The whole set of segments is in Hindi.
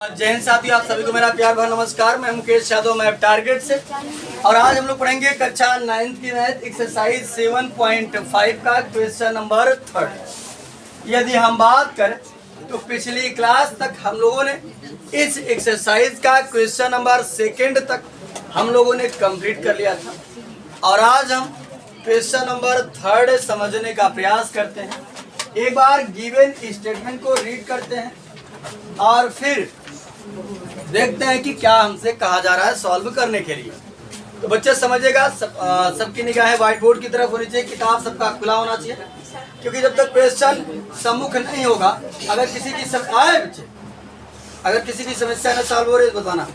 जय हिंद साथियों, आप सभी को मेरा प्यार भरा नमस्कार। मैं मुकेश यादव, मैं टारगेट से। और आज हम लोग पढ़ेंगे कक्षा 9th की मैथ एक्सरसाइज 7.5 का क्वेश्चन नंबर 3। यदि हम बात करें तो पिछली क्लास तक हम लोगों ने इस एक्सरसाइज का क्वेश्चन नंबर 2 तक हम लोगों ने कंप्लीट कर लिया था। और आज हम क्वेश्चन नंबर 3 समझने का प्रयास करते हैं। एक बार गिवन स्टेटमेंट को रीड करते हैं और फिर देखते हैं कि क्या हमसे कहा जा रहा है सॉल्व करने के लिए। तो बच्चे समझिएगा, सबकी निगाहें व्हाइट बोर्ड की तरफ होनी चाहिए, किताब सबका खुला होना चाहिए, क्योंकि जब तक क्वेश्चन सम्मुख नहीं होगा, अगर किसी की समस्या न सॉल्व हो रही है तो बताना।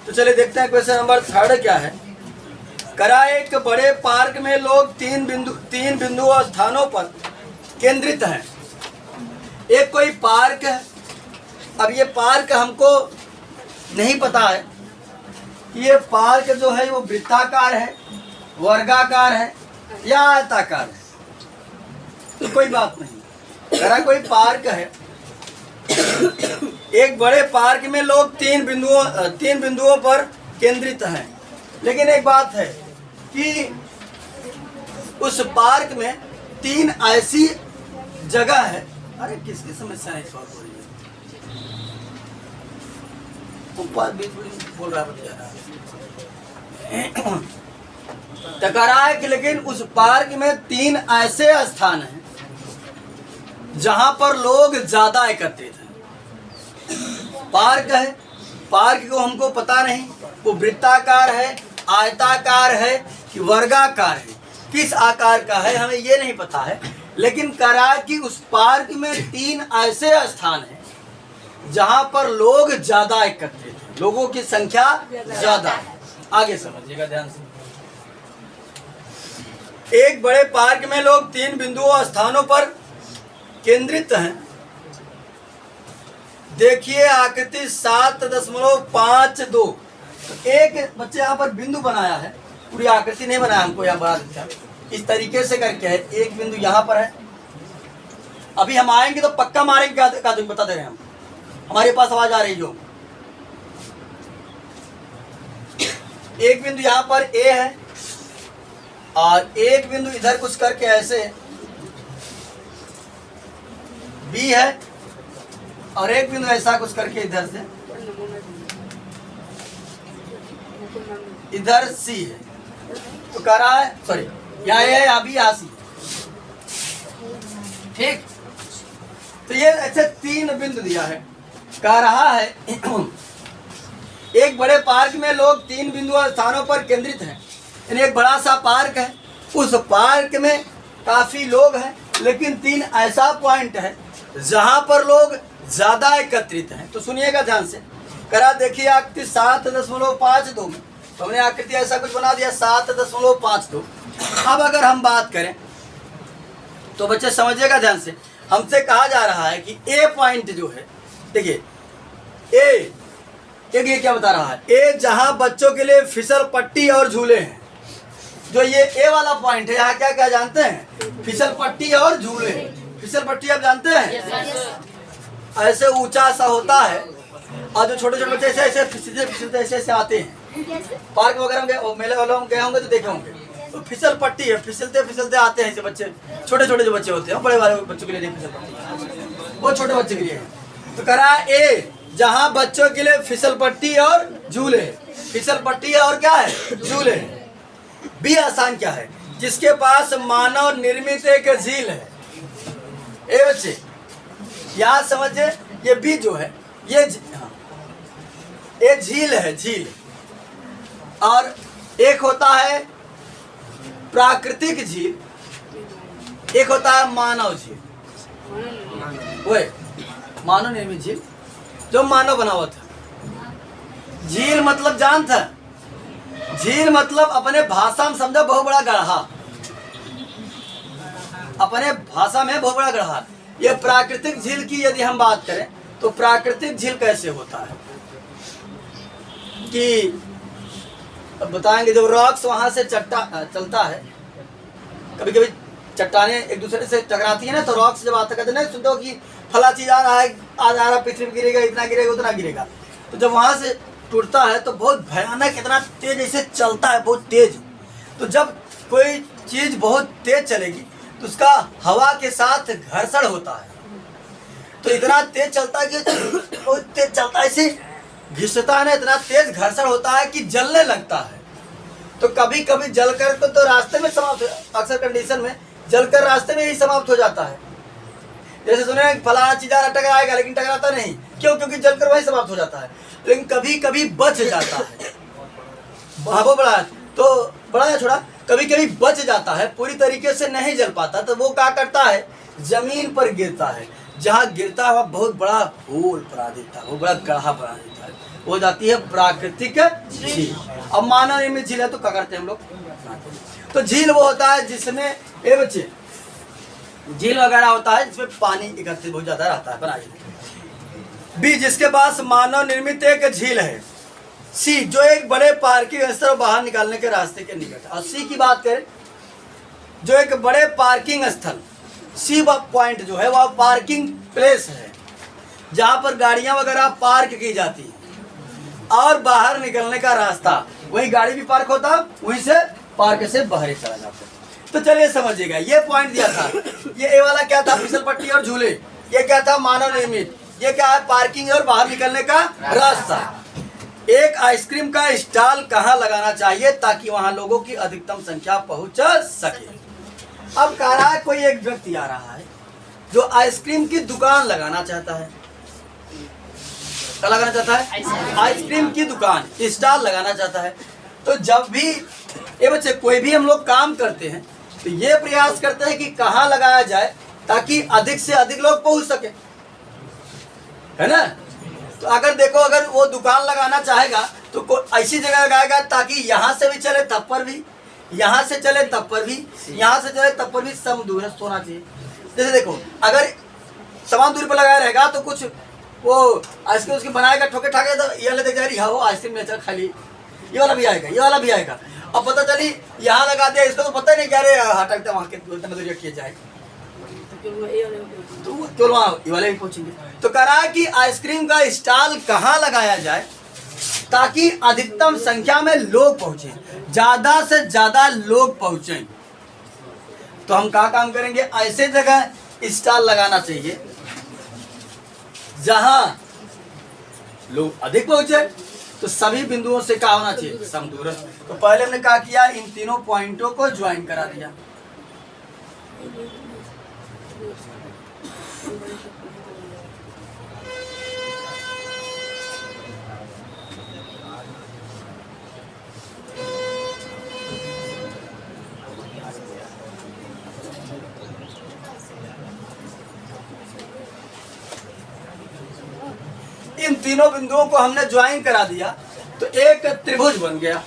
तो चलिए देखते हैं क्वेश्चन नंबर 3 क्या है। करा एक बड़े पार्क में लोग तीन बिंदु स्थानों पर केंद्रित हैं। एक कोई पार्क है। अब ये पार्क हमको नहीं पता है कि ये पार्क जो है वो वृत्ताकार है, वर्गाकार है या आयताकार है। तो कोई बात नहीं, अगर कोई पार्क है, एक बड़े पार्क में लोग तीन बिंदुओं पर केंद्रित हैं। लेकिन एक बात है कि उस पार्क में 3 ऐसी जगह है। अरे किसकी समस्या नहीं सॉल्व हो रही है? बोल रहा है टकरा है कि लेकिन उस पार्क में 3 ऐसे स्थान हैं जहां पर लोग ज्यादा एकत्रित हैं। पार्क है, पार्क को हमको पता नहीं वो वृत्ताकार है, आयताकार है कि वर्गाकार है, किस आकार का है हमें ये नहीं पता है। लेकिन करा कि उस पार्क में 3 ऐसे स्थान हैं जहां पर लोग ज्यादा एकत्रित हैं, लोगों की संख्या ज्यादा है। आगे समझिएगा ध्यान से। एक बड़े पार्क में लोग 3 बिंदुओं स्थानों पर केंद्रित हैं। देखिए आकृति 7.52। एक बच्चे यहाँ पर बिंदु बनाया है, पूरी आकृति नहीं बनाया, हमको यहाँ बना देता है। इस तरीके से करके है, एक बिंदु यहाँ पर है। अभी हम आएंगे तो पक्का मारेंगे, क्या बता दे रहे हैं हम, हमारे पास आवाज आ रही हो। एक बिंदु यहाँ पर ए है और एक बिंदु इधर कुछ करके ऐसे बी है और एक बिंदु ऐसा कुछ करके इधर से इधर सी है। तो कह रहा है, सॉरी यहाँ ए है, यहाँ बी, यहाँ सी। ठीक, तो ये ऐसे 3 बिंदु दिया है। कह रहा है एक बड़े पार्क में लोग 3 बिंदु स्थानों पर केंद्रित हैं। यानी एक बड़ा सा पार्क है, उस पार्क में काफी लोग हैं, लेकिन 3 ऐसा पॉइंट है जहां पर लोग ज्यादा एकत्रित हैं। तो सुनिएगा ध्यान से। करा देखिए आकृति 7.52 में, तो हमने आकृति ऐसा कुछ बना दिया 7.52। अब अगर हम बात करें तो बच्चे समझिएगा ध्यान से। हमसे कहा जा रहा है कि ए पॉइंट जो है, देखिए ए ये क्या बता रहा है, ए जहां बच्चों के लिए फिसल पट्टी और झूले हैं। जो ये ए वाला पॉइंट है, यहाँ क्या क्या जानते हैं, फिसल पट्टी और झूले। फिसल पट्टी आप जानते हैं, ऐसे ऊंचा सा होता है और जो छोटे छोटे बच्चे ऐसे ऐसे फिसलते ऐसे आते हैं। पार्क वगैरह में, मेले वालों में गए होंगे तो देखे होंगे। तो फिसल पट्टी है, फिसलते आते हैं ऐसे बच्चे, छोटे छोटे जो बच्चे होते हैं, बड़े वाले बच्चों के लिए नहीं फिसल पट्टी, वो छोटे बच्चे के लिए है। तो करा ए जहां बच्चों के लिए फिसल पट्टी और झूले, फिसल पट्टी और क्या है, झूले। बी आसान क्या है, जिसके पास मानव निर्मित एक झील है। ए बच्चे यहाँ समझे, ये बी जो है ये झील है, झील। और एक होता है प्राकृतिक झील, एक होता है मानव झील। वो मानव निर्मित झील जो मानव बना हुआ था। झील मतलब जान था, झील मतलब अपने भाषा में समझो बहुत बड़ा गड्ढा, अपने भाषा में बहुत बड़ा गड्ढा। ये प्राकृतिक झील की यदि हम बात करें तो प्राकृतिक झील कैसे होता है कि बताएंगे, जब रॉक्स वहां से चलता है, कभी कभी चट्टाने एक दूसरे से टकराती है ना, तो रॉक्स जब आता कहते हैं ना, सुनते हो कि फला चीज आ रहा है, आज आ रहा, पृथ्वी गिरेगा, इतना गिरेगा, उतना गिरेगा। तो जब वहाँ से टूटता है तो बहुत भयानक, इतना तेज ऐसे चलता है, बहुत तेज। तो जब कोई चीज़ बहुत तेज चलेगी तो उसका हवा के साथ घर्षण होता है, तो इतना तेज चलता है कि बहुत तेज चलता है, ऐसे घिसता है ना, इतना तेज घर्षण होता है कि जलने लगता है। तो कभी कभी जलकर तो रास्ते में समाप्त, अक्सर कंडीशन में जलकर रास्ते में ही समाप्त हो जाता है। जैसे सुने फलाना चीज़ टकराएगा, लेकिन टकराता नहीं, क्यों? क्योंकि जलकर वही समाप्त हो जाता है। लेकिन कभी कभी बच जाता है, वो बड़ा तो बड़ा या छोड़ा, कभी कभी बच जाता है, पूरी तरीके से नहीं जल पाता, तो वो क्या करता है, जमीन पर गिरता है। जहाँ गिरता है वहाँ बहुत बड़ा होल बना देता है, वो बड़ा गड्ढा बना देता है, हो जाती है प्राकृतिक झील। अब मानव निर्मित झील है तो क्या करते हैं हम लोग, तो झील वो होता है जिसमें ए बच्चे झील वगैरह होता है जिसमें पानी इकट्ठित बहुत ज्यादा रहता है। बनाइए बी, जिसके पास मानव निर्मित एक झील है। सी, जो एक बड़े पार्किंग स्थल बाहर निकालने के रास्ते के निकट। और सी की बात करें, जो एक बड़े पार्किंग स्थल, सी पॉइंट जो है वह पार्किंग प्लेस है जहाँ पर गाड़ियाँ वगैरह पार्क की जाती है और बाहर निकलने का रास्ता, वही गाड़ी भी पार्क होता, वहीं से पार्क से बाहर ही चला जाता। तो चलिए समझिएगा, ये पॉइंट दिया था। ये ए वाला क्या था, फिसल पट्टी और झूले। ये क्या था, मानव निर्मित। ये क्या है, पार्किंग और बाहर निकलने का रास्ता। एक आइसक्रीम का स्टॉल कहाँ लगाना चाहिए ताकि वहां लोगों की अधिकतम संख्या पहुंच सके। अब कह रहा है कोई एक व्यक्ति आ रहा है जो आइसक्रीम की दुकान लगाना चाहता है। क्या लगाना चाहता है, आइसक्रीम की दुकान, स्टॉल लगाना चाहता है। तो जब भी ये बच्चे कोई भी हम लोग काम करते हैं तो ये प्रयास करते हैं कि कहाँ लगाया जाए ताकि अधिक से अधिक लोग पहुंच सके, है ना। तो अगर देखो, अगर वो दुकान लगाना चाहेगा तो ऐसी जगह लगाएगा ताकि यहाँ से भी चले तब पर भी, यहाँ से चले तब पर भी, यहाँ से चले तब पर भी सम दूरस्थ होना चाहिए। जैसे देखो, अगर समान दूरी पर लगाया रहेगा तो कुछ वो आइसक्रीम उसकी बनाएगा ठोके ठाके, तो ये वाला देख जाएगी, हाँ वो आइसक्रीम नेचर खाली, ये वाला भी आएगा, ये वाला भी आएगा। अब पता चली यहाँ लगा दिया, इसको तो पता ही नहीं क्या रे हटकते वहाँ के किया जाए, तो केवल वहाँ ये वाले भी पहुँचेंगे। तो कह रहा है कि आइसक्रीम का स्टॉल कहाँ लगाया जाए ताकि अधिकतम संख्या में लोग पहुँचे, ज़्यादा से ज़्यादा लोग पहुँचे। तो हम क्या काम करेंगे, ऐसे जगह स्टॉल लगाना चाहिए जहाँ लोग अधिक पहुँचे। तो सभी बिंदुओं से क्या होना चाहिए, समदूरस्थ। तो पहले हमने क्या किया, इन तीनों पॉइंटों को ज्वाइन करा दिया। इन तीनों बिंदुओं को हमने ज्वाइन करा दिया तो एक त्रिभुज बन गया।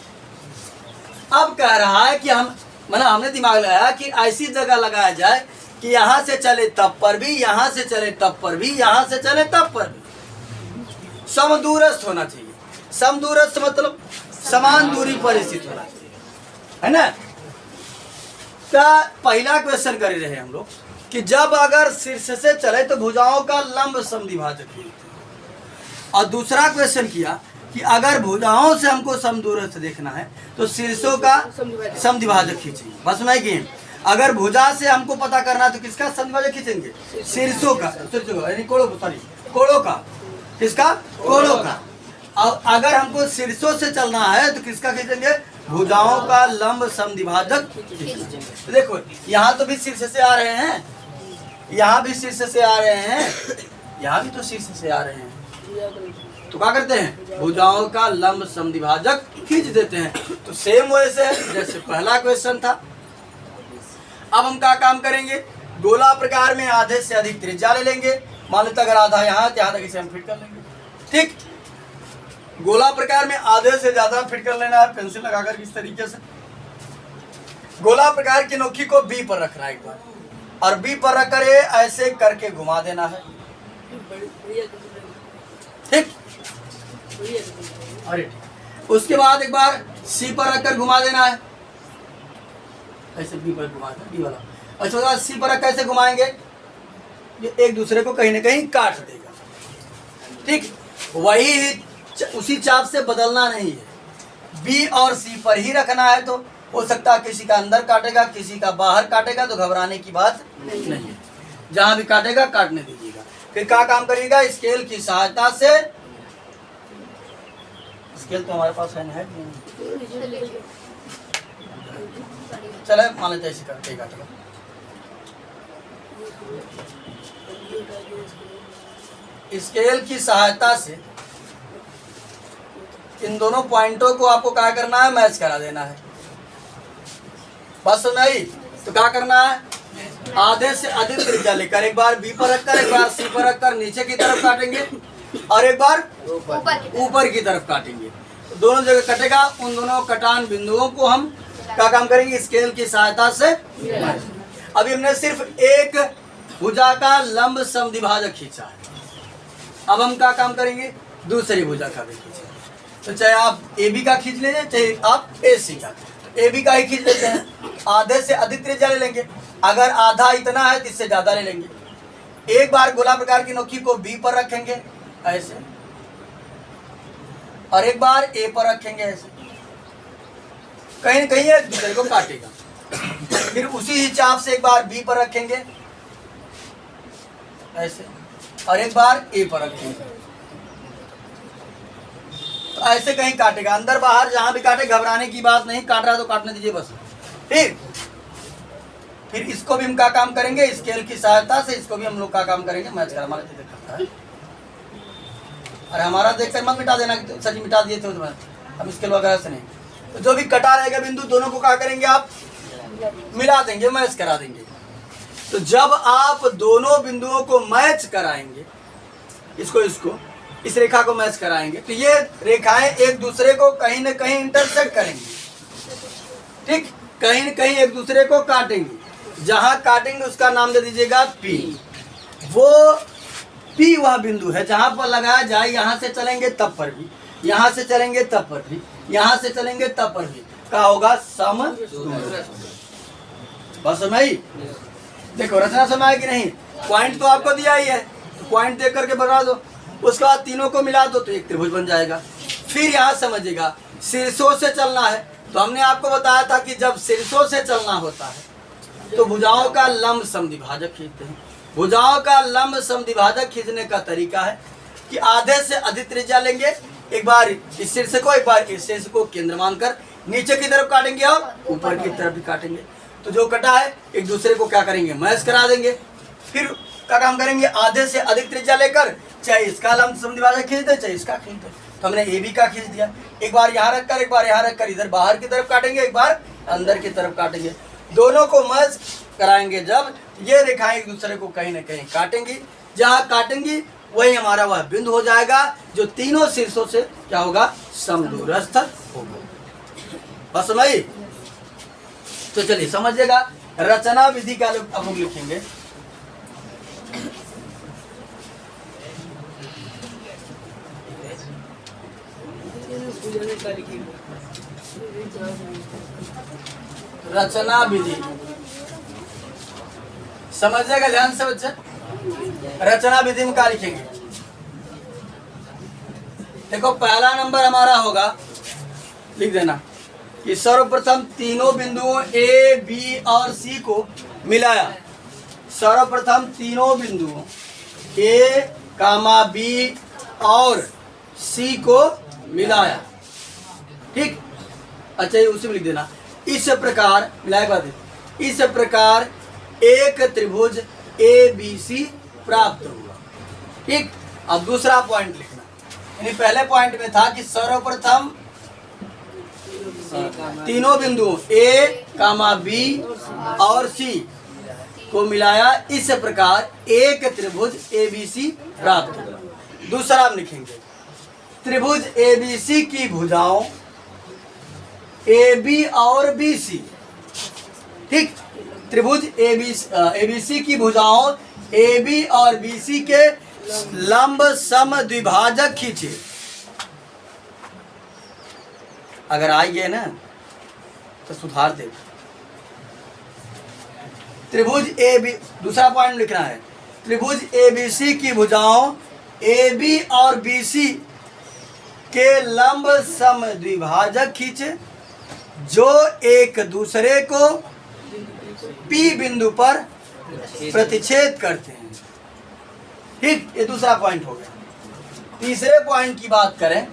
अब कह रहा है कि हमने दिमाग लगाया कि ऐसी जगह लगाया जाए कि यहाँ से चले तब पर भी, यहाँ से चले तब पर भी, यहाँ से चले तब पर भी समदूरस्थ होना चाहिए। समदूरस्थ मतलब समान दूरी पर स्थित होना चाहिए, है ना। क्या पहला क्वेश्चन कर रहे हैं हम लोग कि जब अगर शीर्ष से चले तो भुजाओं का लंब समद्विभाजक ही, और दूसरा क्वेश्चन किया कि अगर भुजाओं से हमको समदूरस्थ देखना है तो शीर्षों का समद्विभाजक खींचेंगे। बस नहीं कि अगर भुजा से हमको पता करना है तो किसका समद्विभाजक खींचेंगे, शीर्षों का, यानी कोणों का, किसका, कोणों का। और अगर हमको शीर्षों से चलना है तो किसका खींचेंगे, भुजाओं का लंब समद्विभाजक खींचेंगे। तो देखो यहाँ तो भी शीर्ष से आ रहे हैं, यहाँ भी शीर्ष से आ रहे हैं, यहाँ भी तो शीर्ष से आ रहे हैं, तो क्या करते हैं, भुजाओं का लंब समद्विभाजक खींच देते हैं। तो सेम वैसे है जैसे पहला क्वेश्चन था। अब हम क्या काम करेंगे, गोला प्रकार में आधे से अधिक त्रिज्या ले लेंगे। मान लो अगर आधा यहाँ तक इसे हम फिट कर लेंगे, ठीक। गोला प्रकार में आधे से ज्यादा फिट कर लेना है पेंसिल लगाकर इस तरीके से। गोला प्रकार की नोकी को बी पर रखना है एक बार, और बी पर रख कर ऐसे करके घुमा देना है, ठीक। अरे उसके बाद एक बार सी पर रखकर घुमा देना है, ऐसे बी पर घुमा देना, बी वाला। अच्छा बाद सी पर रख कैसे घुमाएंगे, ये एक दूसरे को कहीं ना कहीं काट देगा, ठीक। वही उसी चाप से बदलना नहीं है, बी और सी पर ही रखना है। तो हो सकता है किसी का अंदर काटेगा, किसी का बाहर काटेगा, तो घबराने की बात नहीं है, जहां भी काटेगा काटने दीजिएगा। फिर क्या काम करिएगा, स्केल की सहायता से, स्केल तो हमारे पास है नहीं, चले मान लेते ऐसे करके काटेगा। स्केल की सहायता से इन दोनों पॉइंटों को आपको क्या करना है, मैच करा देना है। बस नहीं तो क्या करना है, आधे से अधिक त्रिज्या लेकर एक बार बी पर रखकर, एक बार सी पर रखकर नीचे की तरफ काटेंगे और एक बार ऊपर की तरफ काटेंगे। तो दोनों जगह कटेगा, उन दोनों कटान बिंदुओं को हम क्या काम करेंगे, स्केल की सहायता से। अभी हमने सिर्फ एक भुजा का लंब समद्विभाजक खींचा है, अब हम क्या काम करेंगे, दूसरी भुजा का भी खींचेंगे। तो चाहे आप ए बी का खींच लीजिए, चाहे आप ए सी का, ए बी का ही खींच लेते हैं। आधे से अधिक त्रिज्या ले लेंगे, अगर आधा इतना है तो इससे ज्यादा ले लेंगे। एक बार गोला प्रकार की नोकी को बी पर रखेंगे ऐसे, और एक बार ए पर रखेंगे ऐसे, कहीं न कहीं एक दूसरे को काटेगा। फिर उसी ही चाप से एक बार बी पर रखेंगे ऐसे, और एक बार ए पर रखेंगे, तो ऐसे कहीं काटेगा, अंदर बाहर जहां भी काटे घबराने की बात नहीं, काट रहा है तो काटने दीजिए बस। ठीक, फिर इसको भी हम क्या काम करेंगे, स्केल की सहायता से इसको भी हम लोग क्या काम करेंगे, मैच कर। हमारा देखता है, अरे हमारा देखकर मत मिटा देना कि सच मिटा दिए थे, हम स्केल वगैरह से नहीं। तो जो भी कटा रहेगा बिंदु, दोनों को क्या करेंगे, आप मिला देंगे, मैच करा देंगे। तो जब आप दोनों बिंदुओं को मैच कराएंगे, इसको इस रेखा को मैच कराएंगे, तो ये रेखाएं एक दूसरे को कहीं न कहीं इंटरसेक्ट करेंगी। ठीक, कहीं न कहीं एक दूसरे को काटेंगे, जहां काटेंगे उसका नाम दे दीजिएगा पी। वो पी वह बिंदु है जहां पर लगाया जाए, यहां से चलेंगे तब पर भी, यहां से चलेंगे तब पर भी, यहां से चलेंगे तब पर भी क्या होगा, समदूर। बस समय देखो, रचना समय है कि नहीं, पॉइंट तो आपको दिया ही है, तो पॉइंट देख करके बना दो, उसके बाद तीनों को मिला दो तो एक त्रिभुज बन जाएगा। फिर यहाँ समझिएगा, शीर्षों से चलना है, तो हमने आपको बताया था कि जब शीर्षों से चलना होता है तो भुजाओं का लंब समद्विभाजक खींचते हैं। भुजाओं का लंब समद्विभाजक खींचने का तरीका है कि आधे से अधिक त्रिज्या लेंगे, एक बार इस शीर्ष को, एक बार इस शीर्ष को केंद्र मानकर नीचे की तरफ काटेंगे और ऊपर की तरफ भी काटेंगे। तो जो कटा है एक दूसरे को क्या करेंगे, मैच करा देंगे। फिर क्या काम करेंगे, आधे से अधिक त्रिज्या लेकर चाहे इसका लंब समद्विभाजक खींच दे, चाहे इसका खींच दे। तो हमने ए बी का खींच दिया, एक बार यहाँ रखकर, एक बार यहाँ रखकर इधर बाहर की तरफ काटेंगे, एक बार अंदर की तरफ काटेंगे। दोनों को मैच कराएंगे जब, ये रेखाएं एक दूसरे को कहीं न कहीं काटेंगी, जहाँ काटेंगी वही हमारा वह बिंदु हो जाएगा जो तीनों शीर्षों से क्या होगा, समदूरस्थ होगा। बस भाई, तो चलिए समझिएगा, रचना विधि का अब हम लिखेंगे। रचना विधि समझिएगा ध्यान से बच्चे, रचना विधि में क्या लिखेंगे, देखो पहला नंबर हमारा होगा, लिख देना कि सर्वप्रथम तीनों बिंदुओं ए बी और सी को मिलाया। सर्वप्रथम तीनों बिंदुओं ए कामा बी और सी को मिलाया। ठीक, अच्छा ये उसी में लिख देना, इस प्रकार मिलाए बात, इस प्रकार एक त्रिभुज ए बी सी प्राप्त हुआ। ठीक, अब दूसरा पॉइंट लिखना, यानी पहले पॉइंट में था कि सर्वप्रथम तीनों बिंदुओं ए कामा बी और सी को मिलाया, इस प्रकार एक त्रिभुज ए बी सी प्राप्त हुआ। दूसरा हम लिखेंगे, त्रिभुज ए बी सी की भुजाओं ए बी और बी सी। ठीक, त्रिभुज ए बी सी की भुजाओं ए बी और बी सी के लंब समद्विभाजक खींचे। अगर आ गए ना तो सुधार दे। त्रिभुज ए बी, दूसरा पॉइंट लिखना है, त्रिभुज ए बी सी की भुजाओं ए बी और बी सी के लंब समद्विभाजक खींचे जो एक दूसरे को P बिंदु पर प्रतिच्छेद करते हैं। ठीक, ये दूसरा पॉइंट हो गया। तीसरे पॉइंट की बात करें,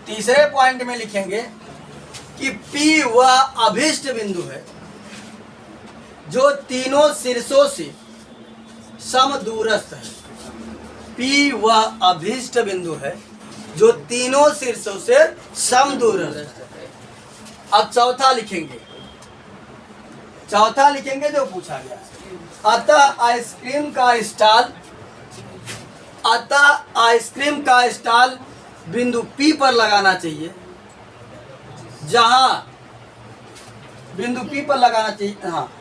तीसरे पॉइंट में लिखेंगे कि P वह अभिष्ट बिंदु है जो तीनों शीर्षों से समदूरस्थ है। P वह अभिष्ट बिंदु है जो तीनों शीर्षों से समदूरस्थ है। अब चौथा लिखेंगे, चौथा लिखेंगे जो पूछा गया। अतः आइसक्रीम का स्टॉल बिंदु P पर लगाना चाहिए, जहां बिंदु P पर लगाना चाहिए। हाँ,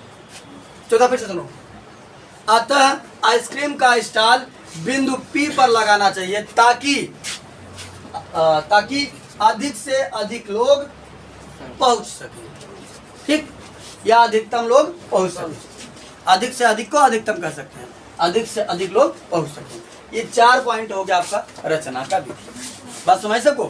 चौथा फिर से सुनो। अतः आइसक्रीम का स्टॉल बिंदु P पर लगाना चाहिए ताकि अधिक से अधिक लोग पहुंच सके। ठीक, या अधिकतम लोग पहुंच सके। अधिक से अधिक को अधिकतम कर सकते हैं, अधिक से अधिक लोग पहुंच सके। ये 4 पॉइंट हो गया आपका रचना का विधि। बात समझ सको।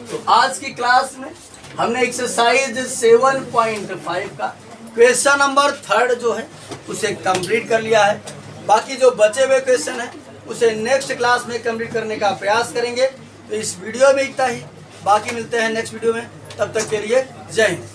तो आज की क्लास में हमने एक्सरसाइज 7.5 का क्वेश्चन नंबर 3 जो है उसे कंप्लीट कर लिया है। बाकी जो बचे हुए क्वेश्चन है उसे नेक्स्ट क्लास में कंप्लीट करने का प्रयास करेंगे। तो इस वीडियो में इतना ही, बाकी मिलते हैं नेक्स्ट वीडियो में। तब तक के लिए जय हिंद।